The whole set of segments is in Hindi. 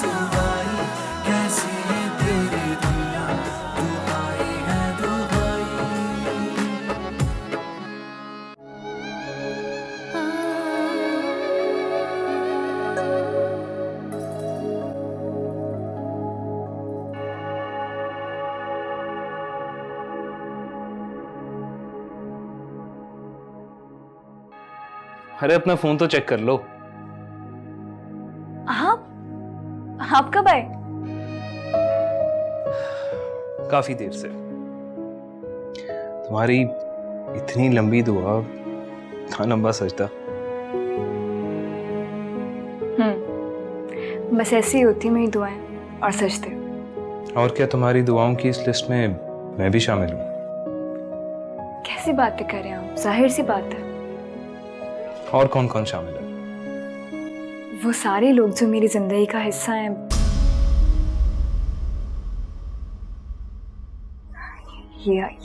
रुसवाई, कैसी है तेरी दुनिया, दुहाई है दुहाई। अरे अपना फोन तो चेक कर लो। आप कब आए? काफी देर से। तुम्हारी इतनी लंबी दुआ, इतना लंबा सजदा। बस ऐसी ही होती मेरी दुआएं और सजदे। और क्या तुम्हारी दुआओं की इस लिस्ट में मैं भी शामिल हूँ? कैसी बातें कर रहे हैं आप? जाहिर सी बात है। और कौन कौन शामिल है? वो सारे लोग जो मेरी जिंदगी का हिस्सा हैं,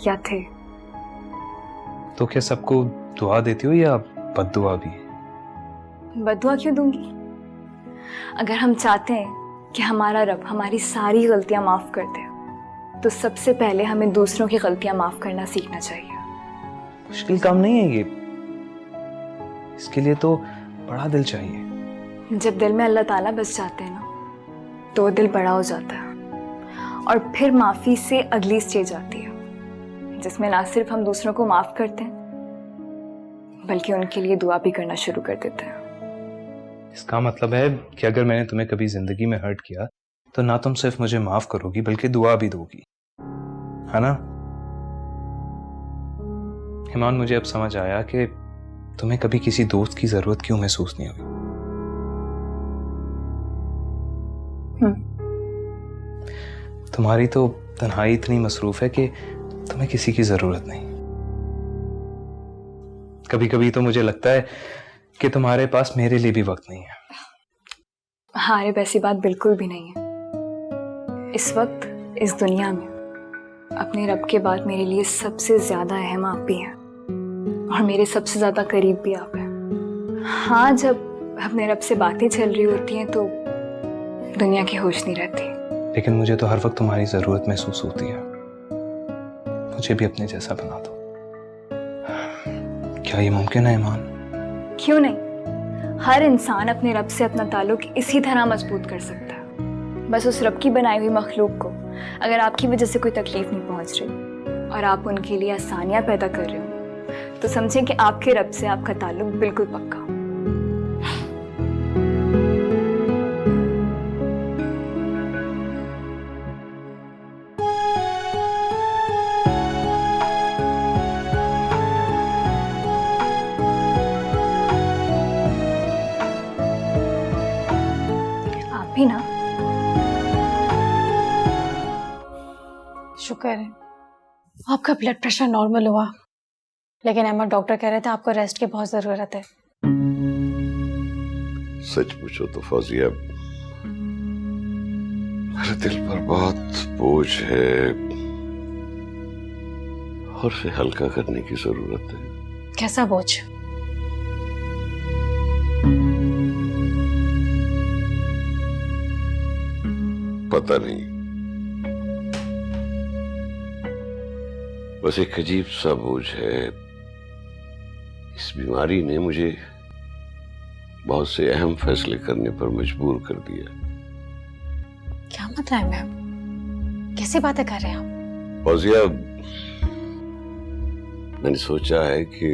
या थे। तो क्या सबको दुआ देती हो या बद्दुआ भी? बद्दुआ क्यों दूंगी? अगर हम चाहते हैं कि हमारा रब हमारी सारी गलतियां माफ कर दे, तो सबसे पहले हमें दूसरों की गलतियां माफ करना सीखना चाहिए। मुश्किल काम नहीं है ये, इसके लिए तो बड़ा दिल चाहिए। जब दिल में अल्लाह ताला बस जाते हैं ना, तो दिल बड़ा हो जाता है। और फिर माफी से अगली स्टेज आती है, जिसमें ना सिर्फ हम दूसरों को माफ करते हैं, बल्कि उनके लिए दुआ भी करना शुरू कर देते हैं। इसका मतलब है कि अगर मैंने तुम्हें कभी जिंदगी में हर्ट किया, तो ना तुम सिर्फ मुझे माफ करोगी बल्कि दुआ भी दोगी, है ना? हिमान, मुझे अब समझ आया कि तुम्हें कभी किसी दोस्त की जरूरत क्यों महसूस नहीं हुई। तुम्हारी तो तन्हाई इतनी मसरूफ है कि तुम्हें किसी की जरूरत नहीं। कभी कभी तो मुझे लगता है कि तुम्हारे पास मेरे लिए भी वक्त नहीं है। हाँ, रे वैसी बात बिल्कुल भी नहीं है। इस वक्त इस दुनिया में अपने रब के बाद मेरे लिए सबसे ज्यादा अहम आप भी हैं, और मेरे सबसे ज्यादा करीब भी आप हैं। हाँ, जब अपने रब से बातें चल रही होती हैं तो दुनिया की होश नहीं रहती। लेकिन मुझे तो हर वक्त तुम्हारी जरूरत महसूस होती है। मुझे भी अपने जैसा बना दो। क्या ये मुमकिन है ईमान? क्यों नहीं? हर इंसान अपने रब से अपना ताल्लुक इसी तरह मजबूत कर सकता है। बस उस रब की बनाई हुई मखलूक को अगर आपकी वजह से कोई तकलीफ नहीं पहुंच रही और आप उनके लिए आसानियां पैदा कर रहे हो, तो समझें कि आपके रब से आपका ताल्लुक बिल्कुल पक्का। आप भी ना? शुक्र है आपका ब्लड प्रेशर नॉर्मल हुआ, लेकिन अहमद डॉक्टर कह रहे थे आपको रेस्ट की बहुत जरूरत है। सच पूछो तो फौजिया, मेरे दिल पर बहुत बोझ है और उसे हल्का करने की जरूरत है। कैसा बोझ? पता नहीं, बस एक अजीब सा बोझ है। इस बीमारी ने मुझे बहुत से अहम फैसले करने पर मजबूर कर दिया। क्या मतलब है मैम? कैसी बातें कर रहे हैं आप? फौजिया, मैंने सोचा है कि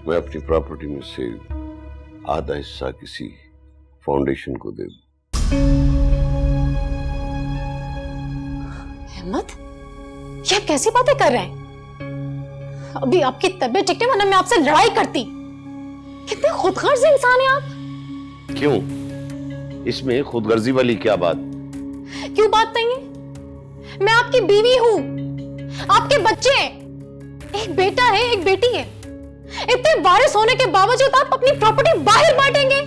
मैं अपनी प्रॉपर्टी में से आधा हिस्सा किसी फाउंडेशन को दे दूं। अहमद, ये आप कैसी बातें कर रहे हैं? अभी आपकी तबीयत ठीक है, वरना मैं आपसे लड़ाई करती। कितने खुदगर्ज इंसान हैं आप। क्यों? इसमें खुदगर्जी वाली क्या बात? क्यों बात नहीं है? मैं आपकी बीवी हूं, आपके बच्चे हैं, एक बेटा है, एक बेटी है। इतने वारिस होने के बावजूद आप अपनी प्रॉपर्टी बाहर बांटेंगे?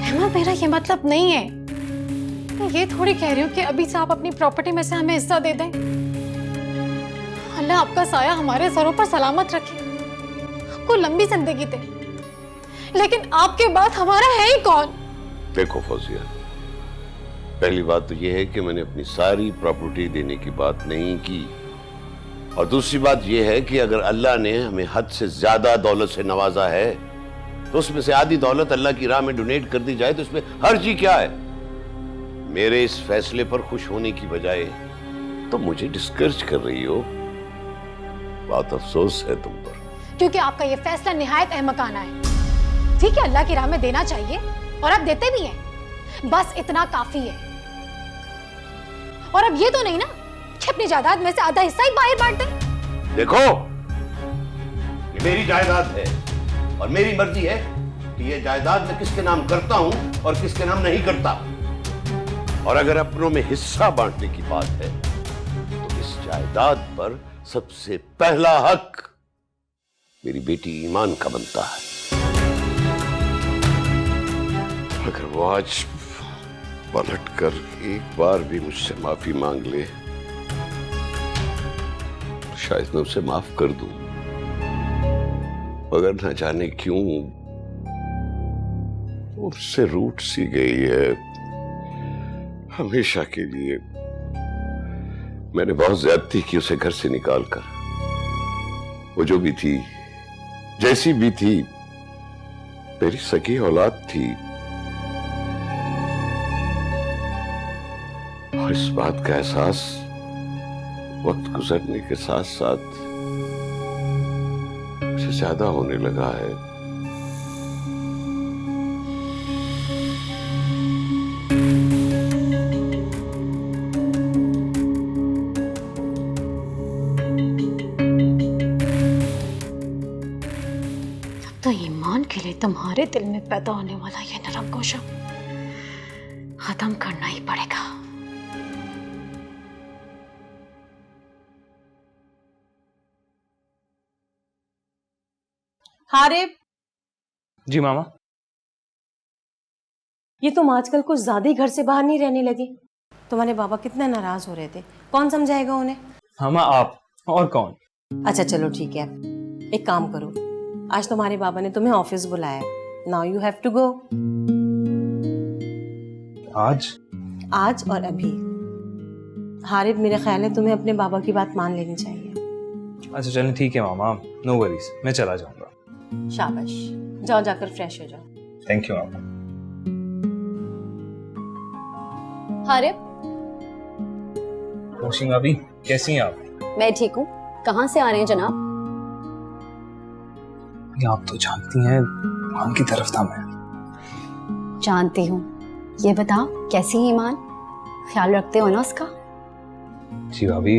अहमद, मेरा ये मतलब नहीं है। मैं ये थोड़ी कह रही हूँ कि अभी से आप अपनी प्रॉपर्टी में से हमें हिस्सा दे दें। अल्लाह आपका साया हमारे सरों पर सलामत रखे। सबको लंबी जिंदगी दे, लेकिन आपके बाद हमारा है ही कौन? देखो फौजिया, पहली बात तो यह है कि मैंने अपनी सारी प्रॉपर्टी देने की बात नहीं की, और दूसरी बात यह है कि अगर अल्लाह ने हमें हद से ज्यादा दौलत से नवाजा है तो उसमें से आधी दौलत अल्लाह की राह में डोनेट कर दी जाए तो इसमें हर्जी क्या है? मेरे इस फैसले पर खुश होने की बजाय तो मुझे डिस्करेज कर रही हो। बहुत अफसोस है तुम पर। क्योंकि आपका ये फैसला निहायत अहमकाना है। ठीक है, अल्लाह की राह में देना चाहिए और आप देते भी हैं, बस इतना काफी है। और अब ये तो नहीं ना कि अपनी जायदाद में से आधा हिस्सा ही बाहर बांट दें। देखो, ये मेरी जायदाद है और मेरी मर्जी है कि ये जायदाद मैं किसके नाम करता हूं और किसके नाम नहीं करता। और अगर अपनों में हिस्सा बांटने की बात है तो इस जायदाद पर सबसे पहला हक मेरी बेटी ईमान का बनता है। अगर वो आज पलट कर एक बार भी मुझसे माफी मांग ले तो शायद मैं उसे माफ कर दूं, मगर न जाने क्यों वो उससे रूठ सी गई है हमेशा के लिए। मैंने बहुत ज्यादती की उसे घर से निकालकर। वो जो भी थी, जैसी भी थी, मेरी सगी औलाद थी। और इस बात का एहसास वक्त गुजरने के साथ साथ मुझे ज्यादा होने लगा है। तो ईमान के लिए तुम्हारे दिल में पैदा होने वाला ये नरम गोशा खत्म करना ही पड़ेगा। हारिब, जी मामा। ये तुम आजकल कुछ ज्यादा ही घर से बाहर नहीं रहने लगी। तुम्हारे बाबा कितने नाराज हो रहे थे, कौन समझाएगा उन्हें? मामा आप और कौन? अच्छा चलो ठीक है, एक काम करो, आज तुम्हारे बाबा ने तुम्हें ऑफिस बुलाया, now you have to go. आज और अभी। हारिब, मेरा ख्याल है तुम्हें अपने बाबा की बात मान लेनी चाहिए। अच्छा चलें, ठीक है मामा, नो वरीज, मैं चला जाऊंगा। शाबाश, जाओ जाकर फ्रेश हो जाओ। थैंक यू मामा। हारिब, रोशी भाभी, कैसी हैं आप? मैं ठीक हूँ। कहाँ से आ रहे हैं जनाब? ये आप तो जानती हैं, ईमान की तरफ था मैं। जानती हूँ। ये बताओ कैसी है ईमान? ख्याल रखते हो ना उसका? जी भाभी,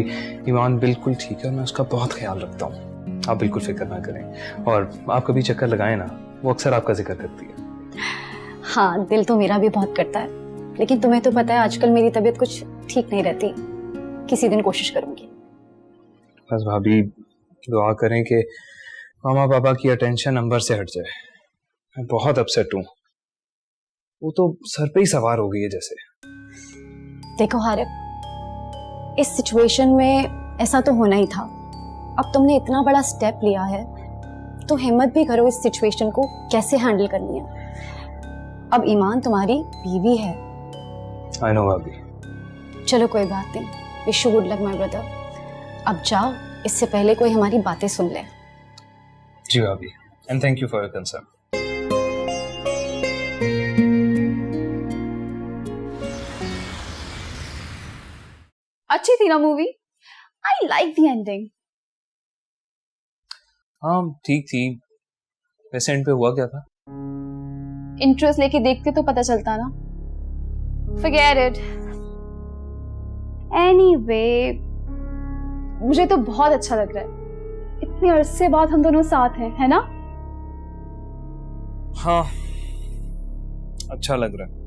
ईमान बिल्कुल ठीक है, मैं उसका बहुत ख्याल रखता हूँ, आप बिल्कुल फिक्र ना करें। और आप कभी चक्कर लगाएं ना, वो अक्सर आपका जिक्र करती है। हाँ, दिल तो मेरा भी बहुत करता है, लेकिन तुम्हें तो पता है आजकल मेरी तबीयत कुछ ठीक नहीं रहती। किसी दिन कोशिश करूंगी। बस भाभी दुआ करें कि मामा पापा की अटेंशन नंबर से हट जाए। मैं बहुत अपसेट हूँ, वो तो सर पे ही सवार हो गई है जैसे। देखो हारिब, इस सिचुएशन में ऐसा तो होना ही था। अब तुमने इतना बड़ा स्टेप लिया है तो हिम्मत भी करो इस सिचुएशन को कैसे हैंडल करनी है। अब ईमान तुम्हारी बीवी है। आई नो भाभी। चलो कोई बात नहीं, wish you good luck my brother. अब जाओ, इससे पहले कोई हमारी बातें सुन ले। जी भाभी, and thank you for your concern. अच्छी थी ना movie? I like the ending. हाँ ठीक थी। वैसे एंड पे हुआ क्या था? इंटरेस्ट लेके देखते तो पता चलता ना। Forget it. Anyway, मुझे तो बहुत अच्छा लग रहा है। इतने अरसे बाद हम दोनों साथ हैं, है ना? हाँ, अच्छा लग रहा है।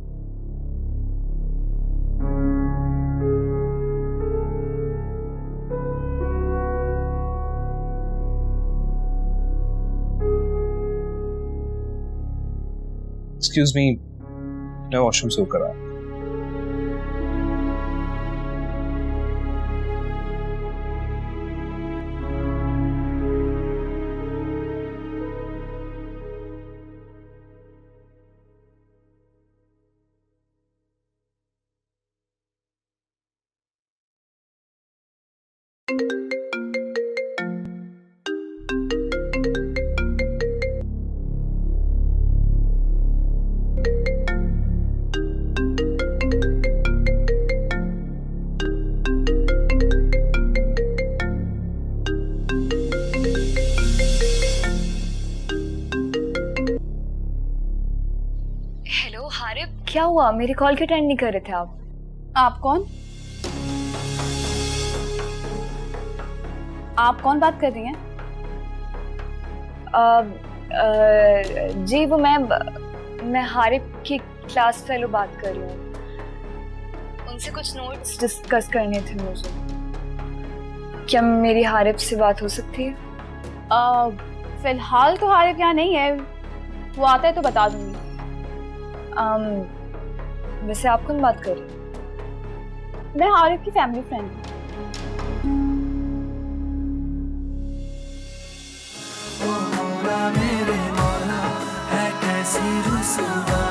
एक्सक्यूज मी, मैं वॉशरूम से होकर आया। हेलो हारिब, क्या हुआ? मेरी कॉल क्यों अटेंड नहीं कर रहे थे आप? आप कौन? आप कौन बात कर रही हैं? जी वो मैं हारिब की क्लास फेलो बात कर रही हूँ। उनसे कुछ नोट्स डिस्कस करने थे मुझे। क्या मेरी हारिब से बात हो सकती है? फिलहाल तो हारिब यहाँ नहीं है, वो आता है तो बता दूंगी। वैसे आप कौन बात कर रही हैं? मैं हारिब की फैमिली फ्रेंड हूँ। ओ मौला मेरे मौला है कैसी रुसवा